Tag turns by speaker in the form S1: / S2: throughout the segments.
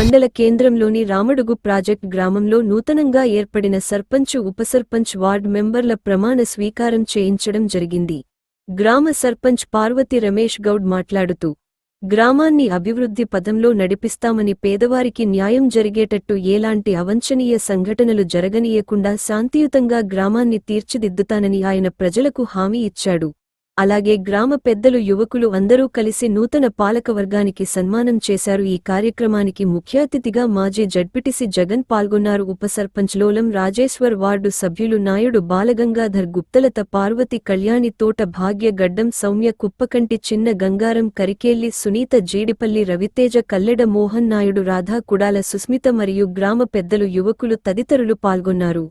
S1: మండల కేంద్రంలోని రామడుగు ప్రాజెక్ట్ గ్రామంలో నూతనంగా ఏర్పడిన సర్పంచ్ ఉపసర్పంచ్ వార్డ్ మెంబర్ల ప్రమాణ స్వీకారం చేయించడం జరిగింది. గ్రామ సర్పంచ్ పార్వతి రమేష్ గౌడ్ మాట్లాడుతూ, గ్రామాన్ని అభివృద్ధి పదంలో నడిపిస్తామని, పేదవారికి న్యాయం జరిగేటట్టు ఎలాంటి అవాంఛనీయ సంఘటనలు జరగనీయకుండా శాంతియుతంగా గ్రామాన్ని తీర్చిదిద్దుతానని ఆయన ప్రజలకు హామీ ఇచ్చాడు. అలాగే గ్రామ పెద్దలు, యువకులు అందరూ కలిసి నూతన పాలకవర్గానికి సన్మానం చేశారు. ఈ కార్యక్రమానికి ముఖ్య అతిథిగా మాజీ జడ్పీటీసీ జగన్ పాల్గొన్నారు. ఉప సర్పంచ్ లోలం రాజేశ్వర్, వార్డు సభ్యులు నాయుడు బాలగంగాధర్, గుప్తలత, పార్వతి, కళ్యాణి, తోట భాగ్య, గడ్డం సౌమ్య, కుప్పకంటి చిన్న, గంగారం, కరికేల్లి సునీత, జీడిపల్లి రవితేజ, కల్లెడ మోహన్ నాయుడు, రాధా, కుడాల సుస్మిత మరియు గ్రామ పెద్దలు, యువకులు తదితరులు పాల్గొన్నారు.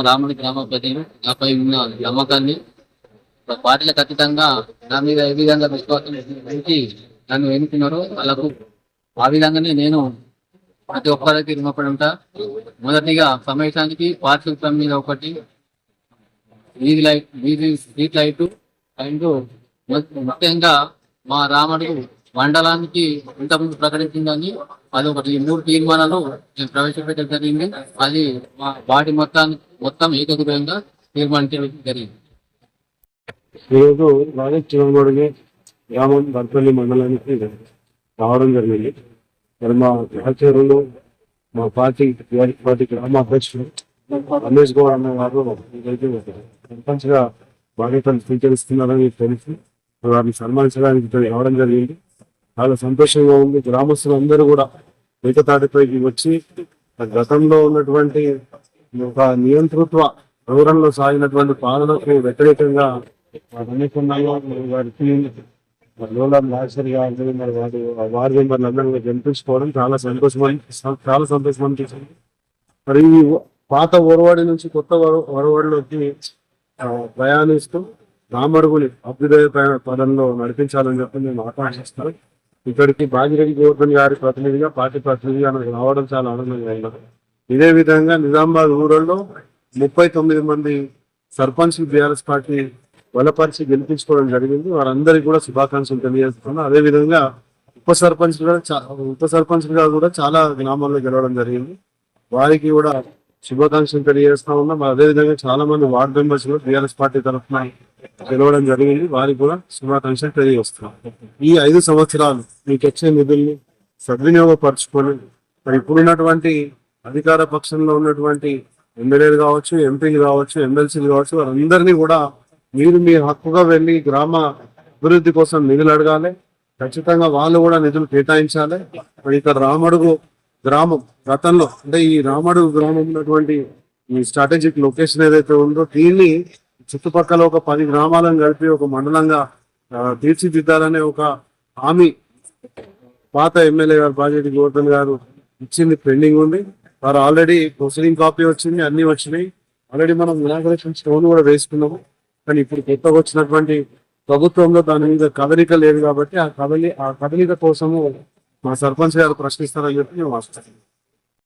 S2: రాముడి గ్రామ ప్రజలు నాపై ఉన్న నమ్మకాన్ని, పార్టీలకు అతీతంగా నా మీద ఏ విధంగా విశ్వాసం ఉంచి నన్ను ఎన్నుకున్నారో వాళ్ళకు ఆ విధంగానే నేను ప్రతి ఒక్కరికి రుణపడి ఉంటా. మొదటిగా సమావేశానికి పార్టీ మీద ఒకటి, వీధి స్ట్రీట్ లైట్ అండ్ ముఖ్యంగా మా రాముడు మండలానికి ఇంతకుముందు ప్రకటించిందని అది ఒకటి 3 తీర్మానాలు నేను ప్రవేశపెట్టడం జరిగింది. అది మా బాడీ మొత్తం ఏకగ్రీవంగా తీర్మానించడం జరిగింది.
S3: ఈరోజు రాజేశ్వరమడుగు గ్రామం బర్పల్లి మండలానికి రావడం జరిగింది. మరి మా సహచరులు, మా పార్టీ గ్రామ అధ్యక్షులు రమేష్ గౌడ్ అన్న గారు సర్పంచ్ గా బాధ్యతలు స్వీకరిస్తున్నారని తెలిసి వారిని సన్మానించడానికి రావడం జరిగింది. చాలా సంతోషంగా ఉంది. గ్రామస్తులందరూ కూడా ఏకతాటిపైకి వచ్చి గతంలో ఉన్నటువంటి ఒక నియంతృత్వ ధోరణిలో సాగినటువంటి పాలనకు వ్యతిరేకంగా వారికి లోలం రాజశేఖర్ గారు మరి వార్డు మెంబర్లు అందరూ గెలిపించుకోవడం చాలా సంతోషం అనిపించింది. మరి పాత ఒరవాడి నుంచి కొత్త ఒరవాడిలోకి ప్రయాణిస్తూ రామడుగుని అభ్యుదయ పదంలో నడిపించాలని చెప్పి నేను ఆకాంక్షిస్తాను. ఇక్కడికి బాజిరెడ్డి గోవర్ధన్ గారి ప్రతినిధిగా, పార్టీ ప్రతినిధిగా రావడం చాలా ఆనందంగా ఉన్నారు. ఇదే విధంగా నిజామాబాద్ ఊళ్ళో 39 మంది సర్పంచ్లు బీఆర్ఎస్ పార్టీ బలపరిచి గెలిపించుకోవడం జరిగింది. వారందరికీ కూడా శుభాకాంక్షలు తెలియజేస్తున్నాను. అదేవిధంగా ఉప సర్పంచ్లుగా కూడా చాలా గ్రామాల్లో గెలవడం జరిగింది. వారికి కూడా శుభాకాంక్షలు తెలియజేస్తా ఉన్నాం. అదేవిధంగా చాలా మంది వార్డు మెంబర్స్ కూడా బీఆర్ఎస్ పార్టీ తరఫున గెలవడం జరిగింది. వారికి కూడా శుభాకాంక్షలు తెలియజేస్తున్నాం. ఈ 5 సంవత్సరాలు మీకు వచ్చే నిధుల్ని సద్వినియోగపరచుకొని మరి ఇప్పుడున్నటువంటి అధికార పక్షంలో ఉన్నటువంటి ఎమ్మెల్యేలు కావచ్చు, ఎంపీలు కావచ్చు, ఎమ్మెల్సీలు కావచ్చు, వారందరినీ కూడా మీరు మీ హక్కుగా వెళ్ళి గ్రామ అభివృద్ధి కోసం నిధులు అడగాలి. ఖచ్చితంగా వాళ్ళు కూడా నిధులు కేటాయించాలి. మరి ఇక్కడ రామడుగు గ్రామం గతంలో అంటే ఈ రామడుగు గ్రామం ఉన్నటువంటి ఈ స్ట్రాటజిక్ లొకేషన్ ఏదైతే ఉందో దీన్ని చుట్టుపక్కల ఒక 10 గ్రామాలను కలిపి ఒక మండలంగా తీర్చిదిద్దాలనే ఒక హామీ పాత ఎమ్మెల్యే గారు బాజెటి గోవర్ధన్ గారు ఇచ్చింది, పెండింగ్ ఉంది. వారు ఆల్రెడీ ప్రొసీడింగ్ కాపీ వచ్చింది, అన్ని వచ్చినాయి. ఆల్రెడీ మనం ఇనాగరేషన్ స్టోన్ కూడా వేసుకున్నాము. కానీ ఇప్పుడు కొత్తగా వచ్చినటువంటి ప్రభుత్వంలో దాని మీద కదలిక లేదు కాబట్టి ఆ కదలిక కోసము మా సర్పంచ్ గారు ప్రశ్నిస్తారని చెప్పి మేము ఆశిస్తున్నాం.